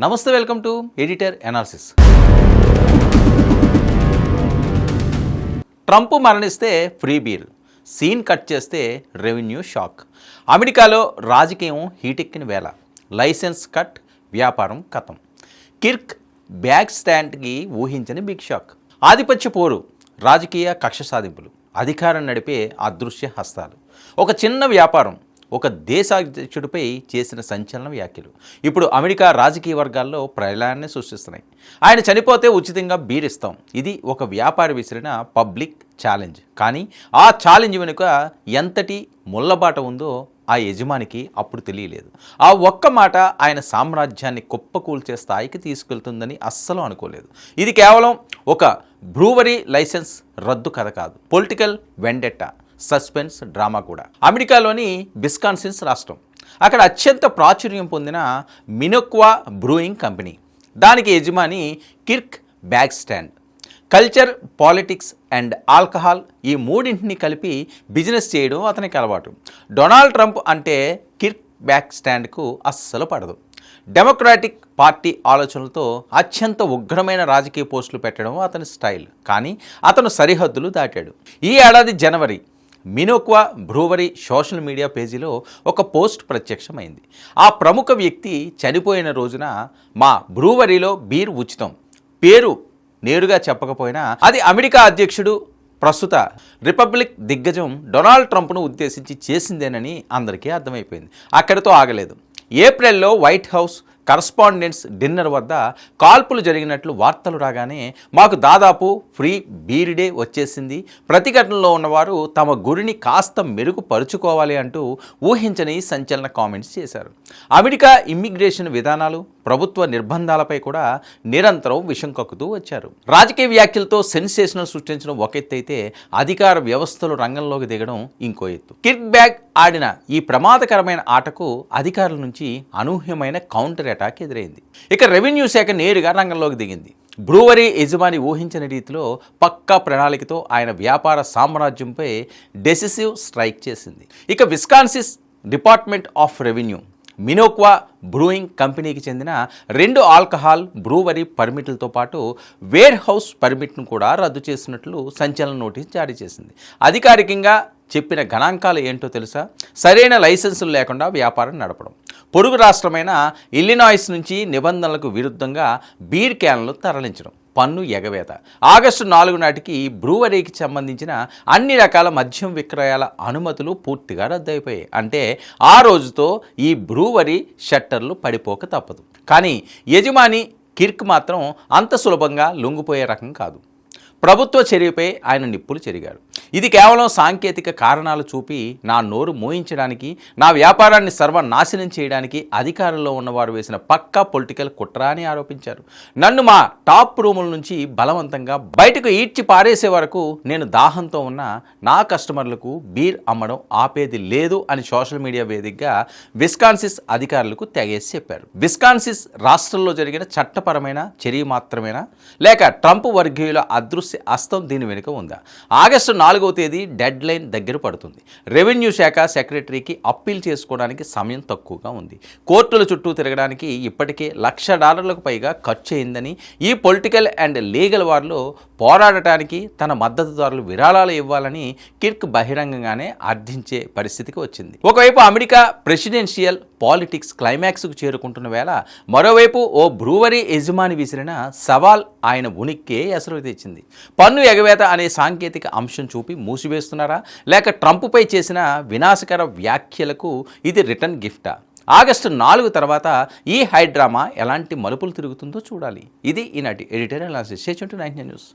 నమస్తే, welcome to editor analysis. Trump మరణిస్తే free beer, scene cut చేస్తే రెవెన్యూ షాక్. అమెరికాలో రాజకీయం హీటెక్కిన వేళ లైసెన్స్ కట్, వ్యాపారం కథం. కిర్క్ బ్యాగ్ స్టాండ్కి ఊహించని బిగ్ షాక్. ఆధిపత్య పోరు, రాజకీయ కక్ష సాధింపులు, అధికారం నడిపే అదృశ్య హస్తాలు. ఒక చిన్న వ్యాపారం ఒక దేశాధ్యక్షుడిపై చేసిన సంచలన వ్యాఖ్యలు ఇప్పుడు అమెరికా రాజకీయ వర్గాల్లో ప్రళయాన్ని సృష్టిస్తున్నాయి. ఆయన చనిపోతే ఉచితంగా బీర్ ఇస్తాం, ఇది ఒక వ్యాపారి విసిరిన పబ్లిక్ ఛాలెంజ్. కానీ ఆ ఛాలెంజ్ వెనుక ఎంతటి ముళ్ళబాట ఉందో ఆ యజమానికి అప్పుడు తెలియలేదు. ఆ ఒక్క మాట ఆయన సామ్రాజ్యాన్ని కుప్పకూల్చే స్థాయికి తీసుకెళ్తుందని అస్సలు అనుకోలేదు. ఇది కేవలం ఒక బ్రూవరీ లైసెన్స్ రద్దు కథ కాదు, పొలిటికల్ వెండెట్టా, సస్పెన్స్ డ్రామా కూడా. అమెరికాలోని విస్కాన్సిన్ రాష్ట్రం, అక్కడ అత్యంత ప్రాచుర్యం పొందిన మినోక్వా బ్రూయింగ్ కంపెనీ, దానికి యజమాని Kirk bag stand. Culture, politics and alcohol, ఈ మూడింటిని కలిపి బిజినెస్ చేయడం అతనికి అలవాటు. డొనాల్డ్ ట్రంప్ అంటే కిర్క్ బ్యాగ్ స్టాండ్కు అస్సలు పడదు. డెమోక్రాటిక్ పార్టీ ఆలోచనలతో అత్యంత ఉగ్రమైన రాజకీయ పోస్టులు పెట్టడం అతని స్టైల్. కానీ అతను సరిహద్దులు దాటాడు. ఈ ఏడాది జనవరి మినోక్వా బ్రూవరీ సోషల్ మీడియా పేజీలో ఒక పోస్ట్ ప్రత్యక్షమైంది. ఆ ప్రముఖ వ్యక్తి చనిపోయిన రోజున మా బ్రూవరీలో బీర్ ఉచితం, పేరు నేరుగా చెప్పకపోయినా అది అమెరికా అధ్యక్షుడు, ప్రస్తుత రిపబ్లిక్ దిగ్గజం డొనాల్డ్ ట్రంప్ను ఉద్దేశించి చేసిందేనని అందరికీ అర్థమైపోయింది. అక్కడితో ఆగలేదు. ఏప్రిల్లో వైట్ హౌస్ కరస్పాండెంట్స్ డిన్నర్ వద్ద కాల్పులు జరిగినట్లు వార్తలు రాగానే మాకు దాదాపు ఫ్రీ బీర్ డే వచ్చేసింది, ప్రతిఘటనలో ఉన్నవారు తమ గురిని కాస్త మెరుగుపరుచుకోవాలి అంటూ ఊహించని సంచలన కామెంట్స్ చేశారు. అమెరికా ఇమ్మిగ్రేషన్ విధానాలు, ప్రభుత్వ నిర్బంధాలపై కూడా నిరంతరం విషం కక్కుతూ వచ్చారు. రాజకీయ వ్యాఖ్యలతో సెన్సేషనల్ సృష్టించడం ఒక ఎత్తు అయితే, అధికార వ్యవస్థలు రంగంలోకి దిగడం ఇంకో ఎత్తు. కిర్క్ బ్యాగ్ ఆడిన ఈ ప్రమాదకరమైన ఆటకు అధికారుల నుంచి అనూహ్యమైన కౌంటర్ అటాక్ ఎదురైంది. ఇక రెవెన్యూ శాఖ నేరుగా రంగంలోకి దిగింది. బ్రూవరీ యజమాని ఊహించని రీతిలో పక్కా ప్రణాళికతో ఆయన వ్యాపార సామ్రాజ్యంపై డెసిసివ్ స్ట్రైక్ చేసింది. ఇక Wisconsin Department of Revenue Minocqua Brewing కంపెనీకి చెందిన 2 ఆల్కహాల్ బ్రూవరీ పర్మిట్లతో పాటు వేర్ హౌస్ పర్మిట్ను కూడా రద్దు చేసినట్లు సంచలన నోటీస్ జారీ చేసింది. అధికారికంగా చెప్పిన గణాంకాలు ఏంటో తెలుసా? సరైన లైసెన్సులు లేకుండా వ్యాపారం నడపడం, పొరుగు రాష్ట్రమైన ఇల్లినాయిస్ నుంచి నిబంధనలకు విరుద్ధంగా బీర్ క్యాన్లు తరలించడం, పన్ను ఎగవేత. ఆగస్టు 4 నాటికి బ్రూవరీకి సంబంధించిన అన్ని రకాల మద్యం విక్రయాల అనుమతులు పూర్తిగా రద్దయిపోయాయి. అంటే ఆ రోజుతో ఈ బ్రూవరీ షట్టర్లు పడిపోక తప్పదు. కానీ యజమాని కిర్క్ మాత్రం అంత సులభంగా లొంగిపోయే రకం కాదు. ప్రభుత్వ చర్యపై ఆయన నిప్పులు చెరిగారు. ఇది కేవలం సాంకేతిక కారణాలు చూపి నా నోరు మోయించడానికి, నా వ్యాపారాన్ని సర్వనాశనం చేయడానికి అధికారంలో ఉన్నవారు వేసిన పక్కా పొలిటికల్ కుట్ర అని ఆరోపించారు. నన్ను మా టాప్ రూముల నుంచి బలవంతంగా బయటకు ఈడ్చి పారేసే వరకు నేను దాహంతో ఉన్న నా కస్టమర్లకు బీర్ అమ్మడం ఆపేది లేదు అని సోషల్ మీడియా వేదికగా విస్కాన్సిన్ అధికారులకు తెగేసి చెప్పారు. విస్కాన్సిన్ రాష్ట్రంలో జరిగిన చట్టపరమైన చర్య మాత్రమేనా, లేక ట్రంప్ వర్గీయుల అదృశ్య అస్తం దీని వెనుక ఉందా? ఆగస్టు 4వ తేదీ డెడ్ లైన్ దగ్గర పడుతుంది. రెవెన్యూ శాఖ సెక్రటరీకి అప్పీల్ చేసుకోవడానికి సమయం తక్కువగా ఉంది. కోర్టుల చుట్టూ తిరగడానికి ఇప్పటికే $1,00,000 పైగా ఖర్చు అయిందని, ఈ పొలిటికల్ అండ్ లీగల్ వార్లో పోరాడటానికి తన మద్దతుదారులు విరాళాలు ఇవ్వాలని కిర్క్ బహిరంగంగానే అర్థించే పరిస్థితికి వచ్చింది. ఒకవైపు అమెరికా ప్రెసిడెన్షియల్ పాలిటిక్స్ క్లైమాక్స్కు చేరుకుంటున్న వేళ మరోవైపు ఓ బ్రూవరీ యజమాని విసిరిన సవాల్ ఆయన ఉనిక్కే ఎసరు తెచ్చింది. పన్ను ఎగవేత అనే సాంకేతిక అంశం చూపి మూసివేస్తున్నారా, లేక ట్రంప్పై చేసిన వినాశకర వ్యాఖ్యలకు ఇది రిటర్న్ గిఫ్టా? ఆగస్టు 4 తర్వాత ఈ హైడ్రామా ఎలాంటి మలుపులు తిరుగుతుందో చూడాలి. ఇది ఈనాటి editorial analysis. Stay tuned to 99 news.